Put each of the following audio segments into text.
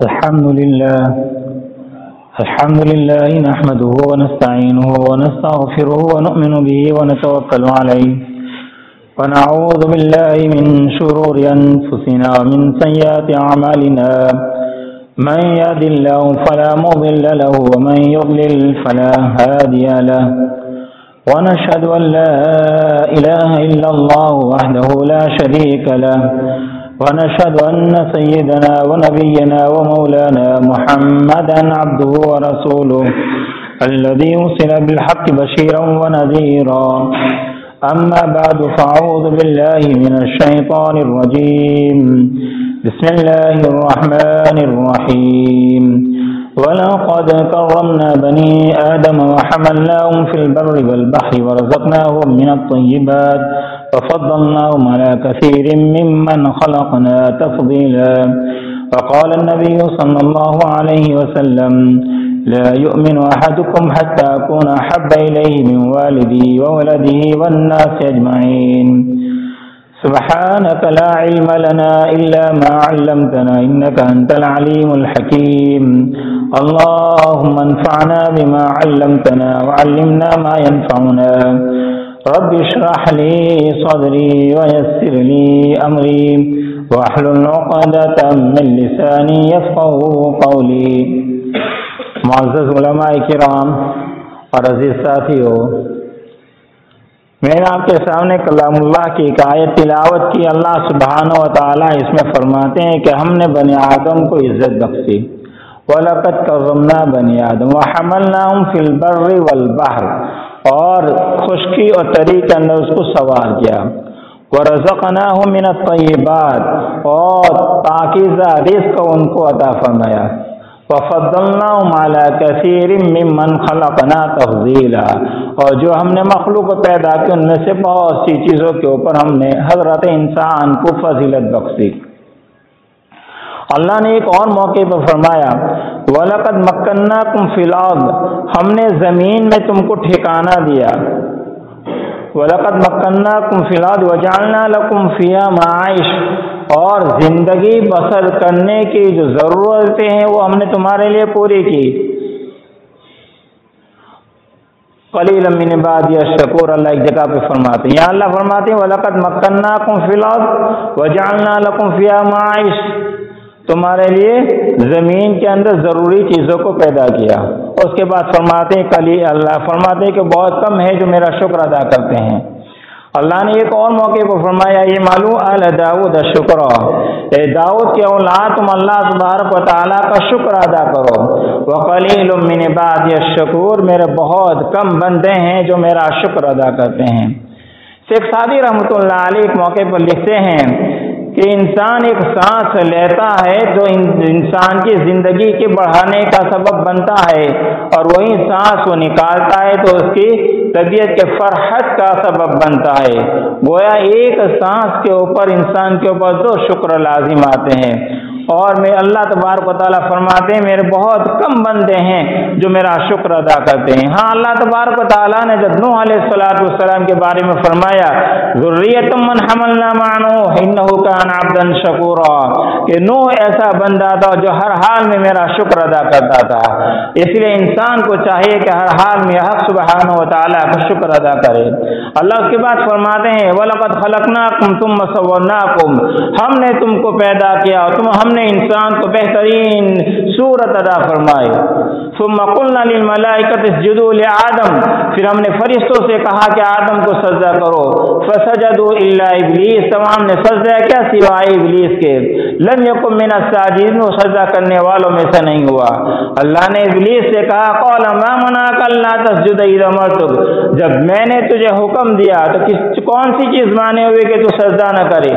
الحمد لله نحمده ونستعينه ونستغفره ونؤمن به ونتوكل عليه ونعوذ بالله من شرور أنفسنا ومن سيئات أعمالنا من يهد الله فلا مضل له ومن يضلل فلا هادي له ونشهد أن لا إله إلا الله وحده لا شريك له ونشهد أن سيدنا ونبينا ومولانا محمدا عبده ورسوله الذي أرسل بالحق بشيرا ونذيرا أما بعد فأعوذ بالله من الشيطان الرجيم بسم الله الرحمن الرحيم ولقد كرمنا بني آدم وحملناهم في البر والبحر ورزقناهم من الطيبات وفضلناهم على كثير ممن خلقنا تفضيلا وقال النبي صلى الله عليه وسلم لا يؤمن أحدكم حتى أكون أحب إليه من والده وولده والناس أجمعين سبحانك لا علم لنا إلا ما علمتنا إنك أنت العليم الحكيم اللهم انفعنا بما علمتنا وعلمنا ما ينفعنا رب اشرح لي صدري ويسر لي أمري واحلل عقدة من لساني يفقهوا قولي. معزز علماء کرام اور عزیز ساتھیو، میں نے آپ کے سامنے کلام اللہ کی ایک آیت تلاوت کی. اللہ سبحانہ و تعالیٰ اس میں فرماتے ہیں کہ ہم نے بنی آدم کو عزت بخشی. وَلَقَدْ كَرَّمْنَا بَنِي آدَمَ وَحَمَلْنَاهُمْ فِي الْبَرِّ وَالْبَحْرِ، اور خشکی اور تری کے اندر اس کو سوار کیا. وَرَزَقْنَاهُمْ مِنَ الطَّيِّبَاتِ، اور پاکیزہ رزق ان کو عطا فرمایا. وَفَضَّلْنَاهُمْ عَلَى كَثِيرٍ مِّمَّنْ خَلَقْنَا تَفْضِيلًا، اور جو ہم نے مخلوق پیدا کی ان میں سے بہت سی چیزوں کے اوپر ہم نے حضرت انسان کو فضیلت بخشی. اللہ نے ایک اور موقع پر فرمایا وَلَقَدْ مَكَّنَّاكُمْ فِي الْأَرْضِ، ہم نے زمین میں تم کو ٹھکانہ دیا. وَلَقَدْ مَكَّنَّاكُمْ فِي الْأَرْضِ وَجَعَلْنَا لَكُمْ فِيهَا مَعَائِشَ، اور زندگی بسر کرنے کی جو ضرورتیں ہیں وہ ہم نے تمہارے لیے پوری کی. قلیلا من عبادی الشکور، اللہ ایک جگہ پہ فرماتے ہیں. یہاں اللہ فرماتے ہیں وَلَقَدْ مَكَّنَّاكُمْ فِي الْأَرْضِ وَجَعَلْنَا لَكُمْ فِيهَا مَعَائِشَ، تمہارے لیے زمین کے اندر ضروری چیزوں کو پیدا کیا. اس کے بعد فرماتے ہیں اللہ فرماتے ہیں کہ بہت کم ہے جو میرا شکر ادا کرتے ہیں. اللہ نے ایک اور موقع پر فرمایا یہ معلوم آل داؤد الشکر، اے داؤد کے اولاد تم اللہ تبارک و تعالیٰ کا شکر ادا کرو. وقلیل من عبادی الشکور، میرے بہت کم بندے ہیں جو میرا شکر ادا کرتے ہیں. شیخ سعدی رحمۃ اللہ علیہ ایک موقع پر لکھتے ہیں کہ انسان ایک سانس لیتا ہے جو انسان کی زندگی کے بڑھانے کا سبب بنتا ہے، اور وہی سانس وہ نکالتا ہے تو اس کی طبیعت کے فرحت کا سبب بنتا ہے. گویا ایک سانس کے اوپر انسان کے اوپر دو شکر لازم آتے ہیں. اور میں اللہ تبارک و تعالیٰ فرماتے ہیں میرے بہت کم بندے ہیں جو میرا شکر ادا کرتے ہیں. ہاں اللہ تبارک و تعالیٰ نے جب نوح علیہ السلام کے بارے میں فرمایا ذریۃ من حملنا مع نوح انہ کان عبدا شکورا، کہ نوح ایسا بندہ تھا جو ہر حال میں میرا شکر ادا کرتا تھا. اس لیے انسان کو چاہیے کہ ہر حال میں حق سبحانہ و تعالیٰ کا شکر ادا کرے. اللہ اس کے بعد فرماتے ہیں وَلَقَدْ خَلَقْنَاكُمْ ثُمَّ صَوَّرْنَاكُمْ، ہم نے تم کو پیدا کیا اور ہم نے انسان کو بہترین صورت ادا فرمائی. ثم قلنا للملائکۃ اسجدوا لآدم، پھر ہم نے فرشتوں سے کہا کہ آدم کو سجدہ کرو. فسجدوا الا ابلیس، تمام نے سجدہ کیا سوائے ابلیس کے. لم یکن من الساجدین، وہ سجدہ کرنے والوں میں سے نہیں ہوا. اللہ نے ابلیس سے کہا قال ما منعک الا تسجد اذ امرتک، جب میں نے تجھے حکم دیا تو کون سی چیز مانے ہوئے کہ تو سجدہ نہ کرے.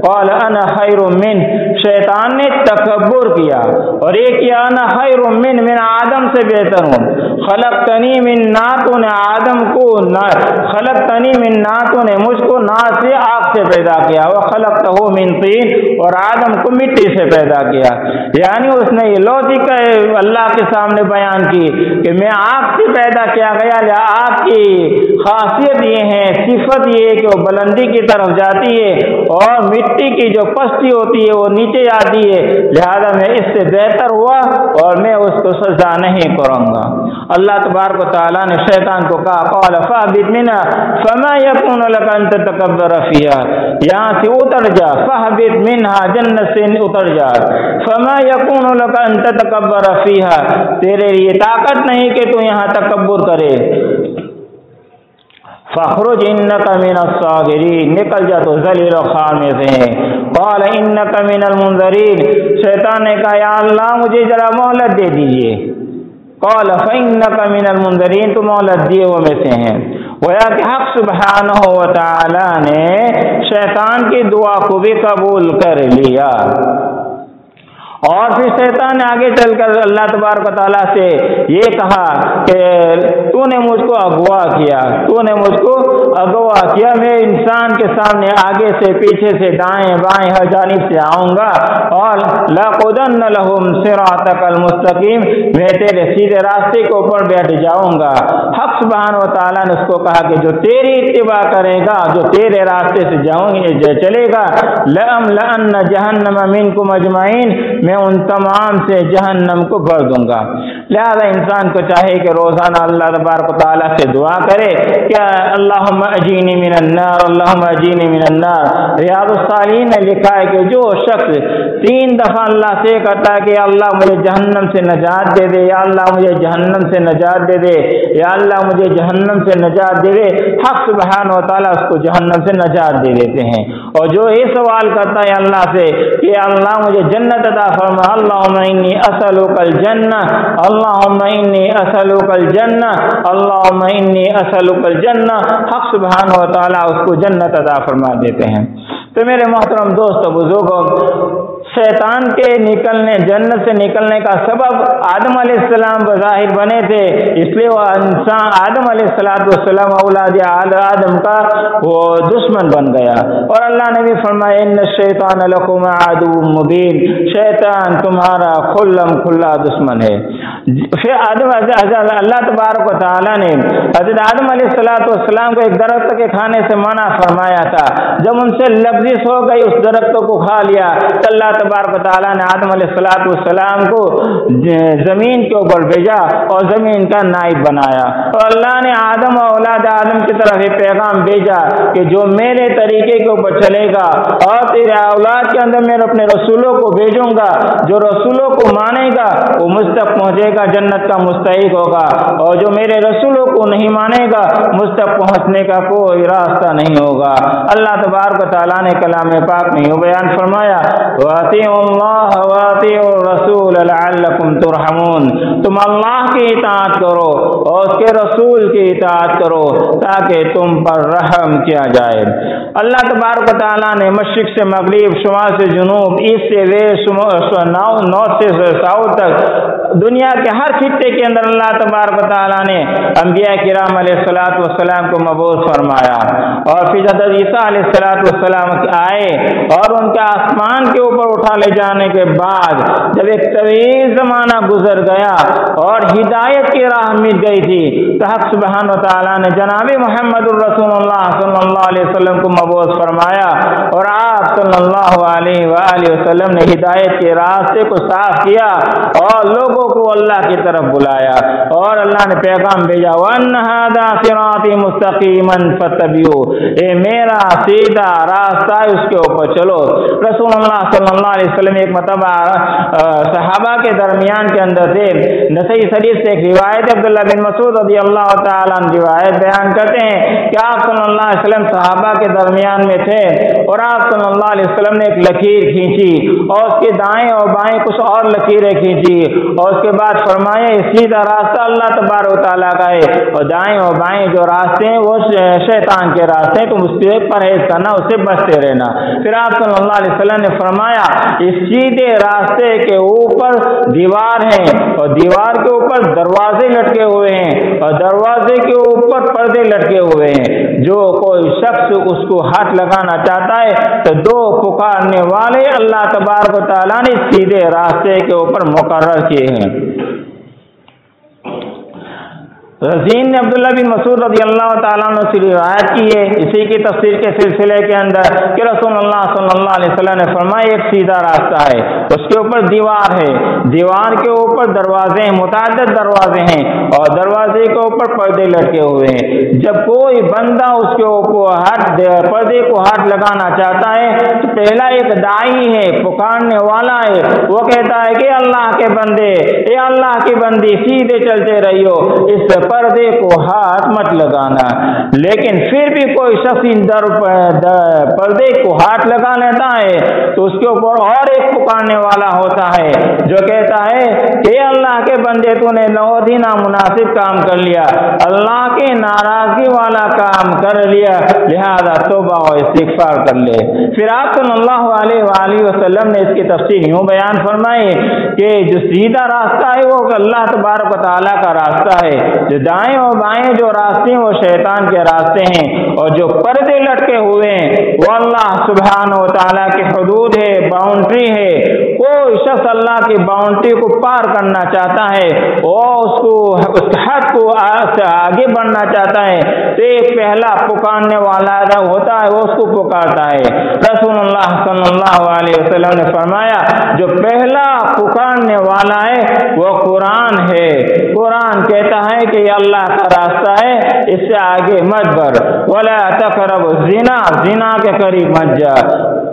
قال انا خیر منہ، شیطان نے تکبر کیا اور ایک کیا انا خیر من آدم سے بہتر ہوں. خلقتنی من نار، تو نے آدم کو خلقتنی من نار، تو نے مجھ کو نار سے آگ سے پیدا کیا. وہ خلقتہ من طین، اور آدم کو مٹی سے پیدا کیا. یعنی اس نے یہ لوجک اللہ کے سامنے بیان کی کہ میں آگ سے پیدا کیا گیا، آگ کی خاصیت یہ ہے، صفت یہ ہے کہ وہ بلندی کی طرف جاتی ہے اور مٹی کی جو پستی ہوتی ہے وہ نیچے آتی ہے. لہذا میں اس سے بہتر ہوا اور میں اس کو سزا نہیں کروں گا۔ اللہ تبارک و تعالیٰ نے شیطان کو کہا قال فاهبط منها فما يكون لك ان تتكبر فيها، یہاں سے اتر جا، فاهبط منها جنت سے اتر جا، فما يكون لك ان تتكبر فيها، تیرے لیے طاقت نہیں کہ تو یہاں تکبر کرے، فاخرج انك من الصاغرین، نکل جا تو ذلیل و خوار میں سے ہیں۔ قال انك من المنذرین، شیطان نے کہا یا اللہ مجھے ذرا مہلت دے دیجئے، قال فإنك من المنذرین، تو مہلت دیے ہوئے میں سے ہیں۔ گویا کہ حق سبحانہ و تعالی نے شیطان کی دعا کو بھی قبول کر لیا، اور پھر شیطان نے آگے چل کر اللہ تبارک و تعالیٰ سے یہ کہا کہ تو نے مجھ کو اغوا کیا، تو نے مجھ کو اغوا کیا، میں انسان کے سامنے آگے سے پیچھے سے دائیں بائیں ہر جانب سے آؤں گا، اور لَأَقْعُدَنَّ لَهُمْ صِرَاطَكَ الْمُسْتَقِيمَ، میں تیرے سیدھے راستے کے اوپر بیٹھ جاؤں گا۔ حق سبحانہ و تعالیٰ نے اس کو کہا کہ جو تیری اتباع کرے گا، جو تیرے راستے سے چلے گا، لَأَمْلَأَنَّ جَهَنَّمَ مِنْكُمْ أَجْمَعِينَ، میں ان تمام سے جہنم کو بھر دوں گا۔ لہذا انسان کو چاہیے کہ روزانہ اللہ تبارک و تعالیٰ سے دعا کرے کہ اللہم اجینی من النار، اللہم اجینی من النار۔ ریاض الصالحین نے لکھا ہے کہ جو شخص 3 دفعہ اللہ سے کہتا ہے کہ یا اللہ مجھے جہنم سے نجات دے دے، یا اللہ مجھے جہنم سے نجات دے دے، یا اللہ مجھے جہنم سے نجات دے دے، حق سبحانہ و تعالیٰ اس کو جہنم سے نجات دے دیتے ہیں۔ اور جو یہ سوال کرتا ہے اللہ سے کہ اللہ مجھے جنت عطا فرما، اللہم انی اسألک الجنہ، اللہم انی اسألک الجنہ، اللہم انی اسألک الجنہ، حق سبحانہ و تعالیٰ اس کو جنت عطا فرما دیتے ہیں۔ تو میرے محترم دوستو بزرگوں، شیطان کے نکلنے، جنت سے نکلنے کا سبب آدم علیہ السلام بظاہر بنے تھے، اس لیے وہ انسان آدم علیہ السلام اولاد آدم کا وہ دشمن بن گیا، اور اللہ نے بھی فرمایا ان الشیطان لکم عدو مبین، شیطان تمہارا کھلم کھلا دشمن ہے۔ پھر اللہ تبارک و تعالیٰ نے حضرت آدم علیہ السلام کو ایک درخت کے کھانے سے منع فرمایا تھا، جب ان سے لفظ ہو گئی اس درخت کو کھا لیا تو اللہ تبارک و تعالیٰ نے آدم علیہ السلام کو زمین کے اوپر بھیجا اور زمین کا نائب بنایا، اور اللہ نے آدم اور اولاد آدم کی طرف ایک پیغام بھیجا کہ جو میرے طریقے کے اوپر چلے گا، اور تیرے اولاد کے اندر میں اپنے رسولوں کو بھیجوں گا، جو رسولوں کو مانے گا وہ مجھ تک پہنچے گا، جنت کا مستحق ہوگا، اور جو میرے رسولوں کو نہیں مانے گا مجھ تک پہنچنے کا کوئی راستہ نہیں ہوگا۔ اللہ تبارک و تعالیٰ نے کلام پاک میں یہ بیان فرمایا وَأَطِيعُوا اللَّهَ وَأَطِيعُوا الرَّسُولَ لَعَلَّكُمْ تُرْحَمُونَ، تم اللہ کی اطاعت کرو اور اس کے رسول کی اطاعت کرو تاکہ تم پر رحم کیا جائے۔ اللہ تبارک و تعالیٰ نے مشرق سے مغرب، شمال سے جنوب، ایسٹ سے ویسٹ، نارتھ سے ساؤتھ تک دنیا کے ہر خطے کے اندر اللہ تبارک و تعالیٰ نے انبیاء کرام علیہ السلام کو مبعوث فرمایا، اور پھر حضرت عیسیٰ علیہ السلام آئے اور ان کا آسمان کے اوپر اٹھا لے جانے کے بعد جب ایک طویل زمانہ گزر گیا اور ہدایت کی راہ مل گئی تھی تو حق سبحانہ و تعالیٰ نے جناب محمد الرسول اللہ صلی اللہ علیہ وسلم کو مبعوث فرمایا، اور آپ صلی اللہ علیہ وآلہ وسلم نے ہدایت کے راستے کو صاف کیا اور لوگوں کو اللہ کی طرف بلایا، اور اللہ نے پیغام بھیجا وَأَنَّ هَذَا صِرَاطِي مُسْتَقِيمًا فَاتَّبِعُوهُ، اے میرا سیدھا راستہ اس کے اوپر چلو۔ رسول اللہ صلی اللہ علیہ وسلم ایک مرتبہ صحابہ کے درمیان کے اندر تھے، نسائی شریف سے ایک روایت عبداللہ بن مسعود رضی اللہ تعالیٰ عنہ روایت بیان کرتے ہیں کہ آپ صلی اللہ علیہ وسلم صحابہ کے درمیان میں تھے، اور آپ صلی اللہ علیہ وسلم نے ایک لکیر کھینچی اور اس کے دائیں اور بائیں کچھ اور لکیریں کھینچی، اور اس کے بعد فرمایا سیدھا راستہ اللہ تبارک و تعالیٰ کا ہے، اور دائیں اور بائیں جو راستے ہیں وہ شیطان کے راستے ہیں، تم اس سے پرہیز کرنا، اس سے بچتے رہنا۔ پھر آپ صلی اللہ علیہ وسلم نے فرمایا اس سیدھے راستے کے اوپر دیوار ہے، اور دیوار کے اوپر دروازے لٹکے ہوئے ہیں، اور دروازے کے اوپر پردے لٹکے ہوئے ہیں، جو کوئی شخص اس کو ہاتھ لگانا چاہتا ہے تو 2 پکارنے والے اللہ تبارک و تعالیٰ نے سیدھے راستے کے اوپر مقرر کیے ہیں۔ رزین نے عبداللہ بن مسعود رضی اللہ تعالیٰ عنہ سے روایت کی ہے اسی کی تفسیر کے سلسلے کے اندر کہ رسول اللہ صلی اللہ علیہ وسلم نے فرمایا ایک سیدھا راستہ ہے، اس کے اوپر دیوار ہے، دیوار کے اوپر دروازے ہیں، متعدد دروازے ہیں، اور دروازے کے اوپر پردے لٹکے ہوئے ہیں۔ جب کوئی بندہ اس کے اوپر پردے کو ہاتھ لگانا چاہتا ہے تو پہلا ایک داعی ہے، پکارنے والا ہے، وہ کہتا ہے کہ اللہ کے بندے، اے اللہ کی بندی، سیدھے چلتے رہیو، اس پردے کو ہاتھ مت لگانا۔ لیکن پھر بھی کوئی شخص پردے کو ہاتھ لگا لیتا ہے تو اس کے اوپر اور ایک پکارنے والا ہوتا ہے جو کہتا ہے کہ اللہ کے بندے تو نے بہت ہی نامناسب کام کر لیا، اللہ کی ناراضگی والا کام کر لیا، لہذا توبہ و استغفار کر لے۔ پھر آپ صلی اللہ علیہ وآلہ وسلم نے اس کی تفسیر یوں بیان فرمائی کہ جو سیدھا راستہ ہے وہ اللہ تبارک و تعالیٰ کا راستہ ہے، جو دائیں اور بائیں جو راستے ہیں وہ شیطان کے راستے ہیں، اور جو پردے لٹکے ہوئے ہیں وہ اللہ سبحانہ و تعالیٰ کی حدود ہے، باؤنڈری ہے۔ کوئی شخص اللہ کی باؤنڈری کو پار کرنا چاہتا ہے اور اس حد کو آگے بڑھنا چاہتا ہے تو ایک پہلا پکارنے والا ہوتا ہے، وہ اس کو پکارتا ہے۔ رسول اللہ صلی اللہ علیہ وسلم نے فرمایا جو پہلا پکارنے والا ہے وہ قرآن ہے۔ قرآن کہتا ہے کہ یہ اللہ کا راستہ ہے، اس سے آگے مت بڑھ، ولا تقربوا الزنا، زنا کے قریب مت جا۔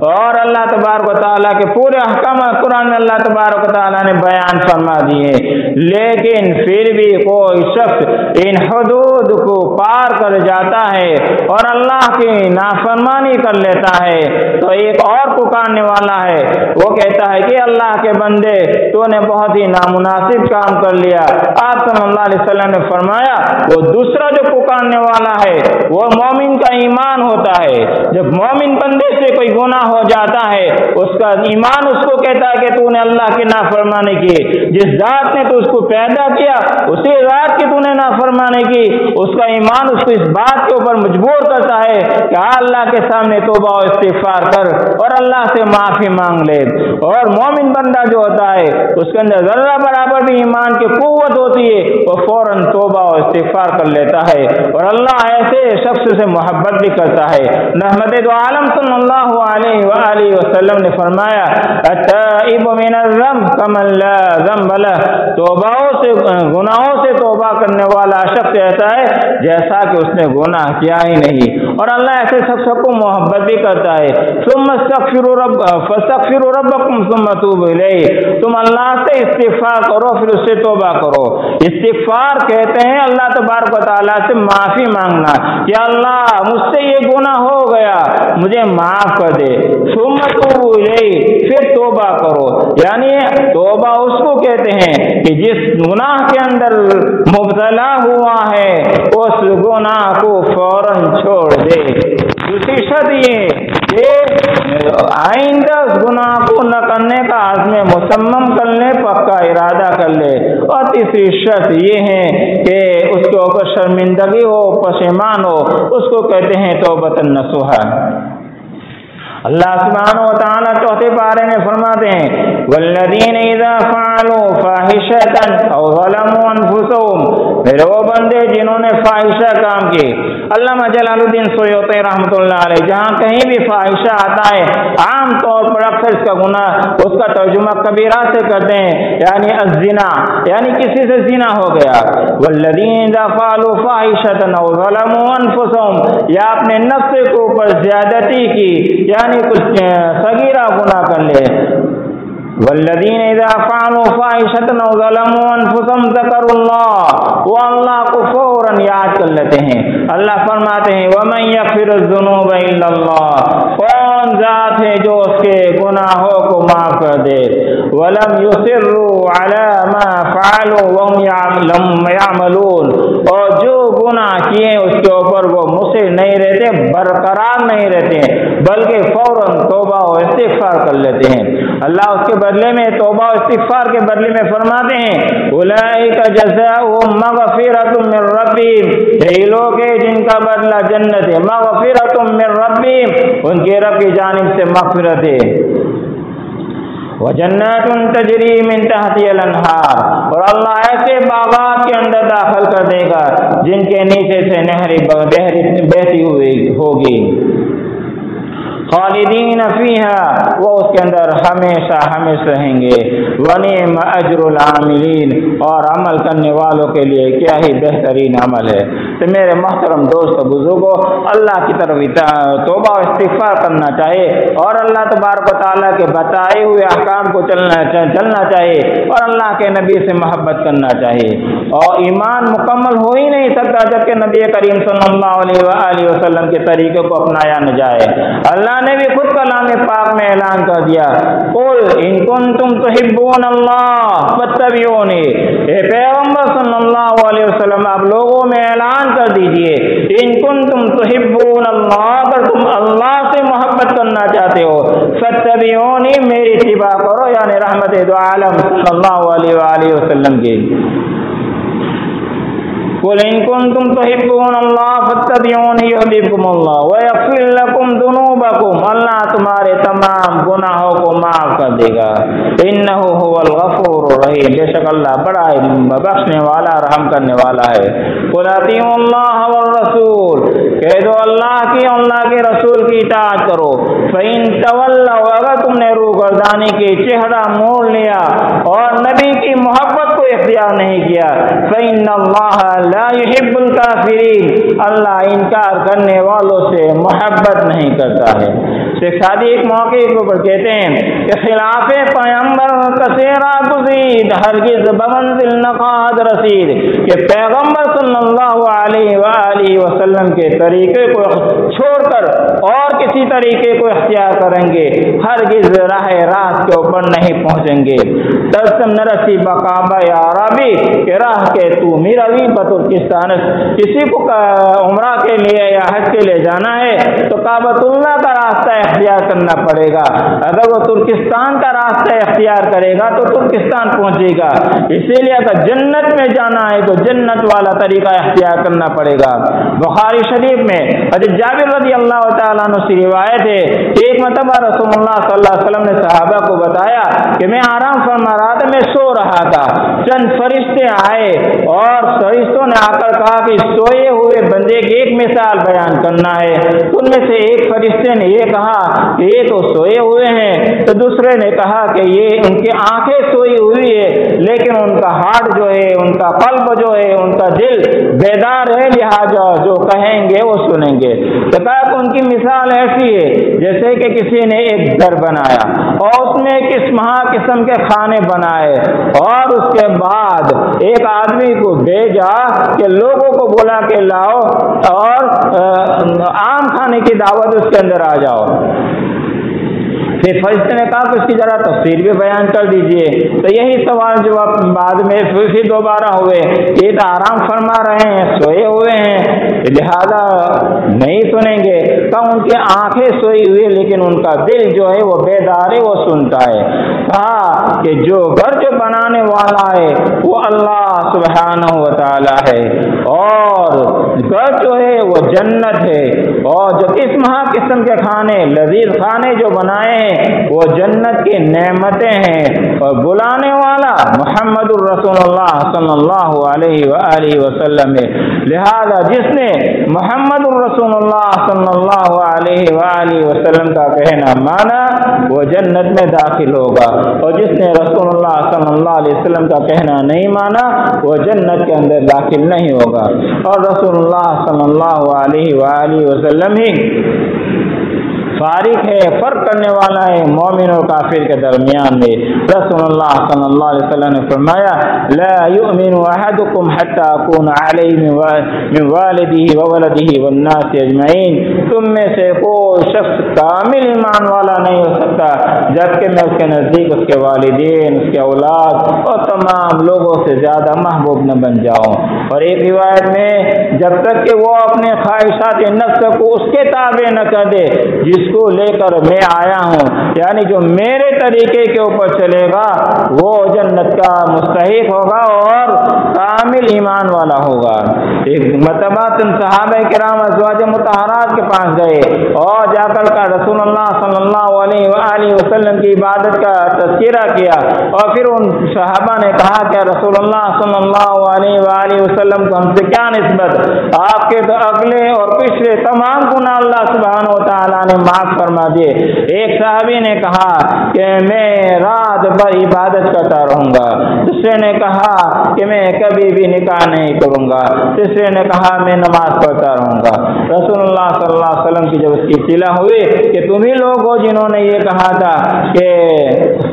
اور اللہ تبارک و تعالیٰ کے پورے احکامات قرآن میں اللہ تبارک و تعالیٰ نے بیان فرما دیے، لیکن پھر بھی کوئی شخص ان حدود کو پار کر جاتا ہے اور اللہ کی نافرمانی کر لیتا ہے تو ایک اور پکارنے والا ہے، وہ کہتا ہے کہ اللہ کے بندے تو نے بہت ہی نامناسب کام کر لیا۔ آپ صلی اللہ علیہ وسلم نے فرمایا وہ دوسرا جو پکارنے والا ہے وہ مومن کا ایمان ہوتا ہے۔ جب مومن بندے سے کوئی گناہ ہو جاتا ہے اس کا ایمان اس کو کہتا ہے کہ تو نے اللہ کی نافرمانی کی، جس ذات نے تو اس کو پیدا کیا اسی ذات کی تو نے نافرمانی کی، اس کا ایمان اس کو اس بات کے اوپر مجبور کرتا ہے کہ اللہ کے سامنے توبہ و استغفار کر اور اللہ سے معافی مانگ لے۔ اور مومن بندہ جو ہوتا ہے اس کے اندر ذرہ برابر بھی ایمان کی قوت ہوتی ہے، وہ فوراً توبہ و استغفار کر لیتا ہے اور اللہ ایسے شخص سے محبت بھی کرتا ہے۔ رحمت دو عالم صلی اللہ علیہ وآلہ وسلم نے فرمایا التائب من الذنب کمن لا ذنب له، گناہوں سے توبہ کرنے والا شخص ایسا ہے جیسا کہ اس نے گناہ کیا ہی نہیں، اور اللہ ایسے شخص کو محبت بھی کرتا ہے۔ ثم فاستغفروا ربکم ثم توبوا الیہ، تم اللہ سے استغفار کرو پھر اس سے توبہ کرو۔ استغفار کہتے ہیں اللہ تبارک و تعالیٰ سے معافی مانگنا کہ اللہ مجھ سے یہ گناہ ہو گیا مجھے معاف کر دے، ثم توبوا الیہ، پھر توبہ کرو۔ یعنی توبہ اس کو کہتے ہیں کہ جس گناہ کے اندر مبتلا ہوا ہے اس گناہ کو فوراً چھوڑ دے۔ دوسری شرط یہ کہ آئندہ اس گناہ کو نہ کرنے کا عزم مصمم کر لے، پکا ارادہ کر لے۔ اور تیسری شرط یہ ہے کہ اس کے اوپر شرمندگی ہو، پشیمان ہو، اس کو کہتے ہیں توبۃ نصوحہ۔ اللہ سبحانہ و تعالیٰ چوتھے پارے میں فرماتے ہیں والذین اذا فعلوا فاحشة او ظلموا انفسهم، میرے وہ بندے جنہوں نے فاحشہ کام کی۔ علامہ جلال الدین سیوطی رحمۃ اللہ علیہ جہاں کہیں بھی فاحشہ آتا ہے عام طور پر اکثر اس کا گناہ اس کا ترجمہ کبیرہ سے کرتے ہیں، یعنی الزنا، یعنی کسی سے زنا ہو گیا۔ والذین اذا فعلوا فاحشة او ظلموا انفسهم، یا اپنے نفس کے اوپر زیادتی کی یعنی کچھ صغیرہ گناہ کر لے۔ والذین اذا فعلوا فاحشة او ظلموا انفسهم ذکروا اللہ، وہ اللہ کو فوراً یاد کر لیتے ہیں۔ اللہ فرماتے ہیں ومن یغفر الذنوب الا اللہ، کون ذات ہے جو اس کے گناہوں کو معاف کر دے۔ ولم یصروا علی ما فعلوا وهم یعملون، اور جو گناہ کیے اس کے اوپر وہ مصر نہیں رہتے، برقرار نہیں رہتے، بلکہ فوراً توبہ و استغفار کر لیتے ہیں۔ اللہ اس کے بدلے میں توبہ و استغفار کے بدلے میں فرماتے ہیں اولئک جزاؤہم مغفرۃ من ربہم، یہی لوگ ہیں جن کا بدلہ جنت ہے، مغفرۃ من ربہم، ان کے رب کی جانب سے مغفرت ہے۔ وجنات تجری من تحتها الانہار، اور اللہ ایسے باغات کے اندر داخل کر دے گا جن کے نیچے سے نہریں بہتی ہوئی ہوگی، خالدین فیہا، وہ اس کے اندر ہمیشہ ہمیشہ رہیں گے، ونعم اجر العاملین، اور عمل کرنے والوں کے لیے کیا ہی بہترین عمل ہے۔ تو میرے محترم دوست بزرگوں، اللہ کی طرف توبہ و استغفار کرنا چاہیے، اور اللہ تبارک و تعالیٰ کے بتائے ہوئے احکام کو چلنا چاہیے، اور اللہ کے نبی سے محبت کرنا چاہیے۔ اور ایمان مکمل ہو ہی نہیں سکتا جب کہ نبی کریم صلی اللہ علیہ وآلہ وسلم کے طریقے کو اپنایا نہ جائے۔ اللہ نے بھی خود کلام پاک میں اعلان کر دیا، قل ان کنتم تحبون اللہ فاتبعونی، اے پیغمبر صلی اللہ علیہ وسلم آپ لوگوں میں اعلان کر دیجئے، ان کنتم تحبون اللہ، اگر تم اللہ سے محبت کرنا چاہتے ہو، فاتبعونی، میری اتباع کرو، یعنی رحمت دو عالم صلی اللہ علیہ وآلہ وسلم کی۔ قل ان کنتم تحبون اللہ فاتبعونی یحببکم اللہ ویغفر لکم ذنوبکم، اللہ تمہارے تمام گناہوں کو معاف کر دے گا، انہ هو الغفور الرحیم، بے شک اللہ بڑا بخشنے والا رحم کرنے والا ہے۔ قل اطیعوا اللہ والرسول، کہہ دو اللہ کی اور اللہ کے رسول کی اطاعت کرو، فإن تولوا، اگر تم نے روگردانی کی چہرہ موڑ لیا اور نبی کی محبت کو اختیار نہیں کیا، فإن اللہ لا يحب الکافرین، اللہ انکار کرنے والوں سے محبت نہیں کرتا ہے۔ شیخ سعدی ایک موقع کے اوپر کہتے ہیں کہ خلاف پیغمبر کثیرہ گزید ہرگز بمنزل نقاد رسید، کہ پیغمبر صلی اللہ علیہ وآلہ وسلم کے طریقے کو چھوڑ کر اور کسی طریقے کو اختیار کریں گے ہرگز راہ راست کے اوپر نہیں پہنچیں گے۔ ترسم نرسی بقابہ یا عربی، کہ راہ کے تو میروی بترکستان، کسی کو عمرہ کے لیے یا حج کے لیے جانا ہے تو کعبۃ اللہ کا راستہ اختیار کرنا پڑے گا، اگر وہ ترکستان کا راستہ اختیار کرے گا تو ترکستان پہنچے گا، اسی لیے اگر جنت میں جانا ہے تو جنت والا طریقہ اختیار کرنا پڑے گا۔ بخاری شریف میں حضرت جابر رضی اللہ تعالیٰ عنہ سے روایت ہے، ایک مرتبہ رسول اللہ صلی اللہ علیہ وسلم نے صحابہ کو بتایا کہ میں آرام فرما رہا تھا، میں سو رہا تھا، چند فرشتے آئے اور فرشتوں نے آ کر کہا کہ سوئے ہوئے بندے کی ایک مثال بیان کرنا ہے۔ ان میں سے ایک فرشتے نے یہ کہا کہ یہ تو سوئے ہوئے ہیں، تو دوسرے نے کہا کہ یہ ان کی آنکھیں سوئی ہوئی ہے لیکن ان کا ہارٹ جو ہے، ان کا قلب جو ہے، ان کا دل بیدار ہے، لہٰذا جو کہیں گے وہ سنیں گے۔ تو کہا کہ ان کی مثال ایسی ہے جیسے کہ کسی نے ایک گھر بنایا اور اس میں قسم کے کھانے بنائے، اور اس کے بعد ایک آدمی کو بھیجا کہ لوگوں کو بلا کے لاؤ اور عام کھانے کی دعوت اس کے اندر آ جاؤ۔ پھر فرشتے نے کہا کہ اس کی ذرا تفصیل بھی بیان کر دیجئے، تو یہی سوال جواب بعد میں پھر دوبارہ ہوئے، یہ تو آرام فرما رہے ہیں، سوئے ہوئے ہیں، لہذا نہیں سنیں گے۔ تو ان کی آنکھیں سوئی ہوئی لیکن ان کا دل جو ہے وہ بیدار ہے، وہ سنتا ہے۔ کہا کہ جو گھر جو بنانے والا ہے وہ اللہ سبحانہ و تعالی ہے، اور گھر جو ہے وہ جنت ہے، اور جو قسم کے کھانے لذیذ کھانے جو بنائے ہیں وہ جنت کی نعمتیں ہیں، اور بلانے والا محمد الرسول اللہ صلی اللہ علیہ وآلہ وسلم ہے۔ لہذا جس نے محمد الرسول اللہ صلی اللہ علیہ وآلہ وسلم کا کہنا مانا وہ جنت میں داخل ہوگا، اور جس نے رسول اللہ صلی اللہ علیہ وسلم کا کہنا نہیں مانا وہ جنت کے اندر داخل نہیں ہوگا۔ اور رسول اللہ صلی اللہ علیہ وآلہ وسلم ہی فارق ہے، فرق کرنے والا ہے مومن اور کافر کے درمیان میں۔ رسول اللہ صلی اللہ علیہ وسلم نے فرمایا لا یؤمن احدکم حتی اکون علیہ من والدہ وولدہ والناس اجمعین، تم میں سے کوئی شخص کامل ایمان والا نہیں ہو سکتا جبکہ میں اس کے نزدیک اس کے والدین، اس کے اولاد اور تمام لوگوں سے زیادہ محبوب نہ بن جاؤں۔ اور ایک روایت میں جب تک کہ وہ اپنے خواہشات نفس کو اس کے تابع نہ کر دے جس جس کو لے کر میں آیا ہوں، یعنی جو میرے طریقے کے اوپر چلے گا وہ جنت کا مستحق ہوگا اور کامل ایمان والا ہوگا۔ ایک مرتبہ صحابہ کرام ازواج مطہرات کے پاس گئے اور جا کر رسول اللہ صلی اللہ علیہ وآلہ وسلم کی عبادت کا تذکرہ کیا، اور پھر ان صحابہ نے کہا کہ رسول اللہ صلی اللہ علیہ وآلہ وسلم کو ہم سے کیا نسبت، آپ کے تو اگلے اور پچھلے تمام گناہ اللہ سبحانہ و تعالیٰ نے معاف فرما دیے۔ ایک صحابی نے کہا کہ میں رات بھر عبادت کرتا رہوں گا، دوسرے نے کہا کہ میں کبھی بھی نکاح نہیں کروں گا، تیسرے نے کہا میں نماز پڑھتا رہوں گا۔ رسول اللہ صلی اللہ علیہ وسلم کی جب اس کی اطلاع ہوئی کہ تم ہی لوگ ہو جنہوں نے یہ کہا تھا، کہ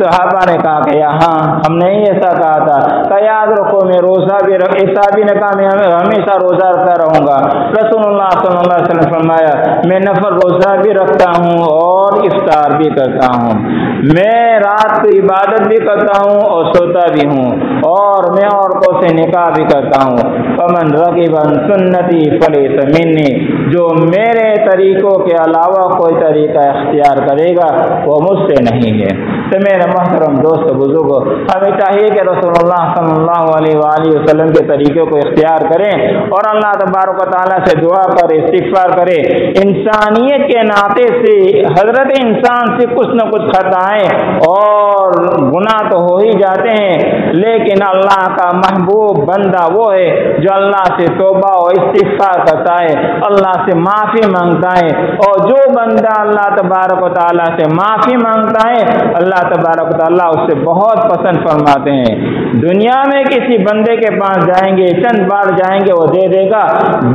صحابہ نے کہا کہ ہاں ہم نے ہی ایسا کہا تھا، کہ یاد رکھو میں روزہ بھی صحابی نے کہا میں ہمیشہ روزہ رکھتا رہوں گا۔ رسول اللہ صلی اللہ علیہ وسلم فرمایا میں نفل روزہ بھی رکھتا ہوں اور افطار بھی کرتا ہوں، میں رات کو عبادت بھی کرتا ہوں اور سوتا بھی ہوں، اور میں عورتوں سے نکاح بھی کرتا ہوں۔ فمن رغب عن سنتی فلیس منی، جو میرے طریقوں کے علاوہ کوئی طریقہ اختیار کرے گا وہ مجھ سے نہیں ہے۔ تو میرے محترم دوست بزرگوں، ہمیں چاہیے کہ رسول اللہ صلی اللہ علیہ وآلہ وسلم کے طریقوں کو اختیار کریں اور اللہ تبارک و تعالیٰ سے دعا کرے، استغفار کرے۔ انسانیت کے ناطے سے حضرت انسان سے کچھ نہ کچھ خطائیں اور گناہ تو ہو ہی جاتے ہیں، لیکن اللہ کا محبوب بندہ وہ ہے جو اللہ سے توبہ و استغفار کرتا ہے، اللہ سے معافی مانگتا ہے، اور جو بندہ اللہ تبارک و تعالیٰ سے معافی مانگتا ہے اللہ تبارک و تعالیٰ اس سے بہت پسند فرماتے ہیں۔ دنیا میں کسی بندے کے پاس جائیں گے، چند بار جائیں گے وہ دے دے گا،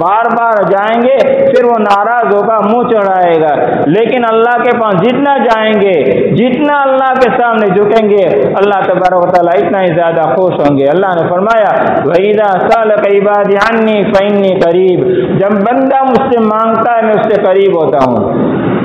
بار بار جائیں گے پھر وہ ناراض ہوگا، منہ چڑھائے گا، لیکن اللہ کے پاس جتنا جائیں گے، جتنا اللہ کے سامنے جھکیں گے، اللہ تبارک و تعالیٰ اتنا ہی زیادہ خوش ہوں گے۔ اللہ نے فرمایا وَإِذَا سَأَلَكَ عِبَادِي عَنِّي فَإِنِّي قَرِيبٌ، جب بندہ مجھ سے مانگتا ہے میں اس سے قریب ہوتا ہوں۔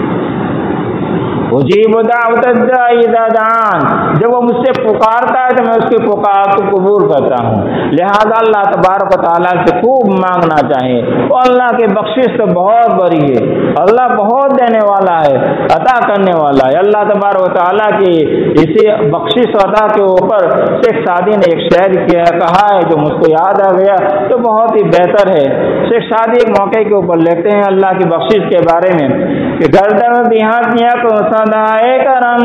اجیب دعوت الداعی اذا دعان، جب وہ مجھ سے پکارتا ہے تو میں اس کی پکار کو قبول کرتا ہوں۔ لہذا اللہ تبارک و تعالیٰ سے خوب مانگنا چاہیے، اور اللہ کی بخشش تو بہت بڑی ہے، اللہ بہت دینے والا ہے، عطا کرنے والا ہے۔ اللہ تبارک و تعالیٰ کی اسی بخشش عطا کے اوپر شیخ سعدی نے ایک شعر کہا ہے جو مجھ کو یاد آ گیا تو بہت ہی بہتر ہے۔ شیخ سعدی ایک موقع کے اوپر لکھتے ہیں اللہ کی بخشش کے بارے میں کہ گردن دیہاتیاں کو صدائے کرم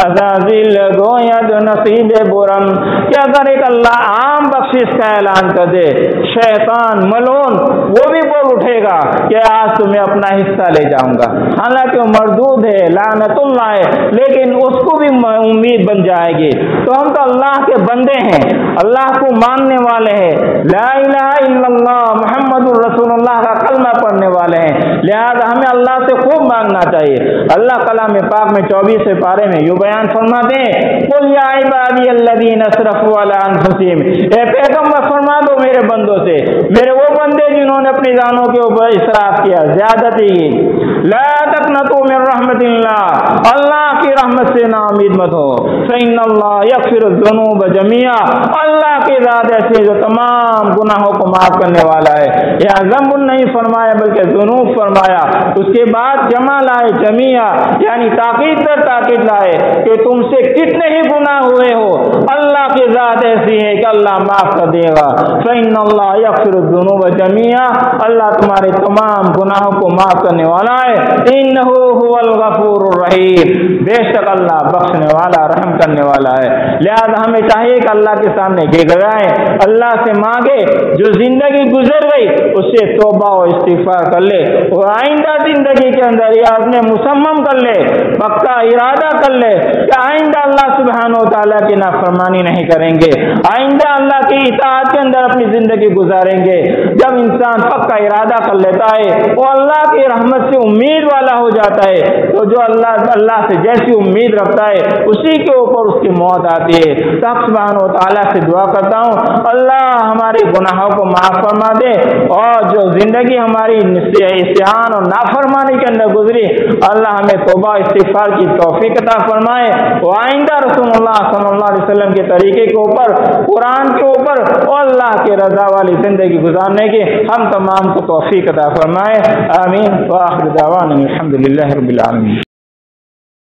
عزازل گوید نصیب برم، کہ اگر ایک اللہ عام بخشش کا اعلان کر دے شیطان ملعون وہ بھی بول اٹھے گا کہ آج تو میں اپنا حصہ لے جاؤں گا، حالانکہ وہ مردود ہے لعنت اللہ ہے، لیکن اس کو بھی امید بن جائے گی۔ تو ہم تو اللہ کے بندے ہیں، اللہ کو ماننے والے ہیں، لا الہ الا اللہ محمد الرسول اللہ کا کلمہ پڑھنے والے ہیں، لہذا ہمیں اللہ سے خوب مانگنا چاہیے۔ اللہ کلام پاک میں 24 پارے میں یوں بیان فرماتے ہیں قل یا عبادی الذین اسرفوا علی انفسہم، اے پیغمبر فرما دو میرے بندوں سے، میرے وہ بندے جنہوں نے اپنی جانوں کے اوپر اسراف کیا، زیادتی کی، لا تقنطوا من رحمت اللہ، اللہ کی رحمت سے نا امید مت ہو، فإن اللہ یغفر الذنوب جميعا، اللہ کی ذات ایسی جو تمام گناہوں کو معاف کرنے والا ہے۔ یہاں ذنب نہیں فرمایا بلکہ ذنوب فرمایا، اس کے بعد جمع لائے جميعا، یعنی تاکید پر تاکید لائے کہ تم سے کتنے ہی گناہ ہوئے ہو اللہ کی ذات ایسی ہے کہ اللہ معاف کر دے گا۔ فإن اللہ یغفر الذنوب جميعا، اللہ تمہارے تمام گناہوں کو معاف کرنے والا ہے۔ انہ هو الغفور الرحیم، بے شک اللہ بخشنے والا رحم کرنے والا ہے۔ لہذا ہمیں چاہیے کہ اللہ کے سامنے گڑگڑائیں، اللہ سے مانگے، جو زندگی گزر گئی اس سے توبہ و استغفار کر لے، اور آئندہ زندگی کے اندر یہ اپنے مصمم کر لے، پکا ارادہ کر لے کہ آئندہ اللہ سبحانہ و تعالیٰ کی نافرمانی نہیں کریں گے، آئندہ اللہ کی اطاعت کے اندر اپنی زندگی گزاریں گے۔ جب انسان پکا ارادہ کر لیتا ہے وہ اللہ کی رحمت سے امید والا ہو جاتا ہے، تو جو اللہ سے جیسی امید رکھتا ہے اسی کے اوپر اس کی موت آتی ہے۔ تو سبحانہ و تعالیٰ سے دعا کرتا ہوں اللہ ہمارے گناہوں کو معاف فرما دے، اور جو زندگی ہماری عصیان اور نافرمانی کے اندر گزری اللہ ہمیں توبہ استغفار کی توفیق عطا فرمائے، وہ آئندہ رسول اللہ صلی اللہ علیہ وسلم کے طریقے کے اوپر، قرآن کے اوپر اور اللہ کی رضا والی زندگی گزارنے کی ہم تمام کو توفیق عطا فرمائے۔ آمین۔ وآخر دعوانا الحمدللہ رب العالمین۔